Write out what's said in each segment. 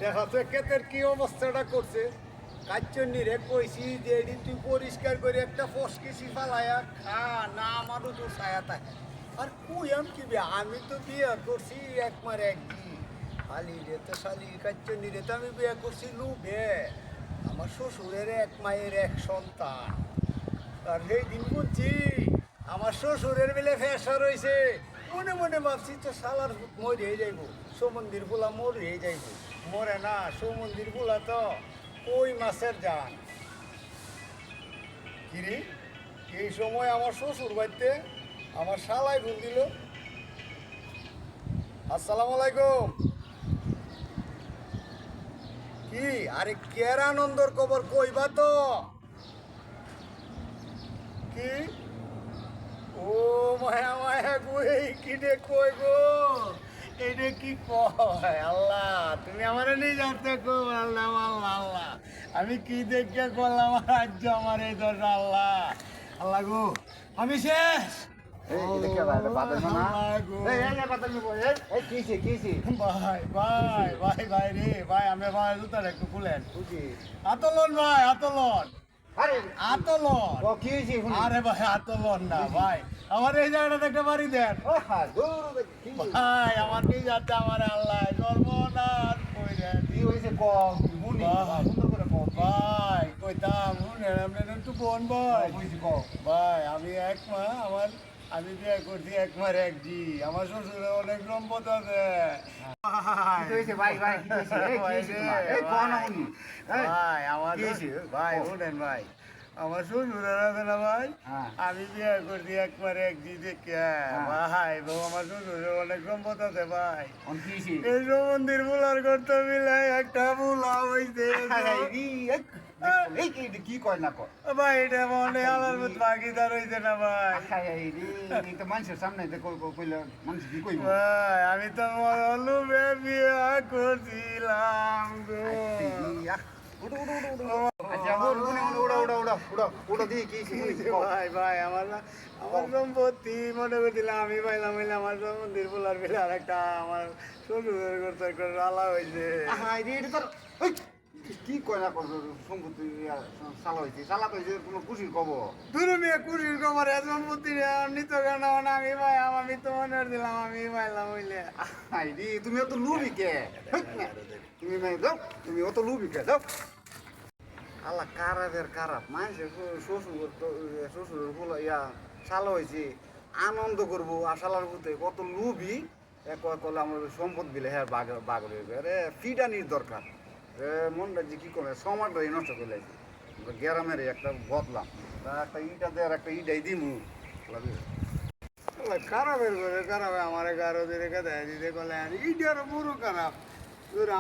দেখাচ্ছে ক্ষেতের কি অবস্থাটা করছে। কাচ্চন্নি রে কইছি যে এটি তুই পরিষ্কার করে একটা ফসকেছি ফালায়া খা, না আমারও তো ছায়া থাকে। আর কুইয়াম কি বে, আমি তো বিয়ে করছি একমার একদিন। শালি রে তো শালি কাচ্চন্নি রে তো আমি বিয়ে করছি লুবে। আমার শ্বশুরের এক মায়ের এক সন্তান। আর সেই দিন বুঝছি আমার শ্বশুরের বেলে ফেসা রয়েছে। মনে মনে ভাবছি তো শালার মরে যাইব, সমন্দির ফুলা মরে যাইব। মরে না, সমন্দির ফুলা তো ওই মাছের জান। কিরে, এই সময় আমার শ্বশুর বাড়িতে আমার শালাই ফোন দিল। আসসালামু আলাইকুম। কি আরে কের আনন্দর খবর কইবা তো? কি ও মায়া মায়া গুই কিনে কই গো, এটা কি কয় আল্লাহ, তুমি আমার নিয়ে যাতে গো আল্লাহ আল্লাহ আল্লাহ। আমি কি দেখে করলাম রাজ্য আমার এই দোষ আল্লাহ আল্লাহ গো, আমি শেষ। ভাই ভাই ভাই ভাই রে ভাই, আমি ভাই জুতাটা একটু খুলেন। আতলন ভাই আতলন আতলন। আরে ভাই আতলন না ভাই, আমার এই জায়গাটা একটা বাড়ি দেন ভাই। আমার নিয়ে যাচ্ছে আমার আল্লাহ সর্বনাশ কইরেন। ভাই কইতাম শুনেন আপনার একটু বোন ভাই। ভাই আমি এক মা, আমি বিয়ে করছি একমার এক জি। আমার শ্বশুরের অনেক সম্পদ আছে ভাই। আমার ভাই শুনেন ভাই, আমার শ্বশুরের আছে না ভাই, আমি বিয়ে করছি একবার এক জি দেখে ভাই। আমার শ্বশুরের অনেক সম্পদ আছে ভাই। এই সমন্দির বুলার করতে মিলে একটা বুলা হইছে কি কয় না কয় ভাই। এটা মনে আলার মত ভাগিদার হইছে না ভাই। মানুষের সামনে কইলে মানুষ কি কইব? ভাই আমি তো লোভে বিয়ে করছিলাম গো। ভাই ভাই আমার সম্পত্তি মনে করছিলাম আমি পাইলাম হইলে আমার মন্দির বলার বেলা আর একটা আমার শ্বশুরের করতে একটা আলা হয়েছে। কি কয় না কর সম্পত্তি সালা হয়েছে, সালা তো হয়েছে তোমার খুশির খবর। দুরু মেয়ে কুড়ির কমার সম্পত্তি নিত কেন আমি ভাই, আমি তো মনে দিলাম আমি পাইলাম হইলে। তুমি অত লুবি কে? তুমি যাও, তুমি অত লুবি কে? যাও। আল্লাহ কারাবের খারাপ মানুষের শ্বশুরের ফুল ইয়া সালা হয়েছে আনন্দ করবো আশালার ভূতে কত লুবি করলে আমার সম্পদ বিলে হ্যাঁ বাঘ হইবে। আরে ফিডানির দরকার। মনটা যে কি করে সমাজটাই নষ্ট করে লাগছে। গ্রামের একটা বদলাম একটা ইটা দেয় একটা ইটাই দিমু খারাপের করে খারাপ আমার গারো রেখে দেয় দিতে গেলে ইটারও পুরো খারাপ।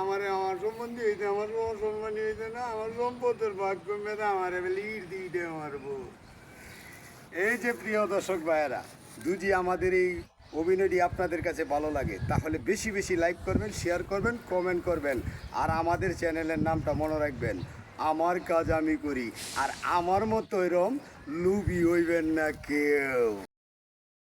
আমার সম্বন্ধী হইতে আমার সম্বন্ধী হইতে না, আমার সম্পদের ভাগ্য মেরে আমার এবার ইট দিয়ে মারবো। এই যে প্রিয় দর্শক ভাইয়েরা, যদি আমাদের এই অভিনয়টি আপনাদের কাছে ভালো লাগে তাহলে বেশি বেশি লাইক করবেন, শেয়ার করবেন, কমেন্ট করবেন। আর আমাদের চ্যানেলের নামটা মনে রাখবেন, আমার কাজ আমি করি। আর আমার মতো এরম লুবি হইবেন না কেউ।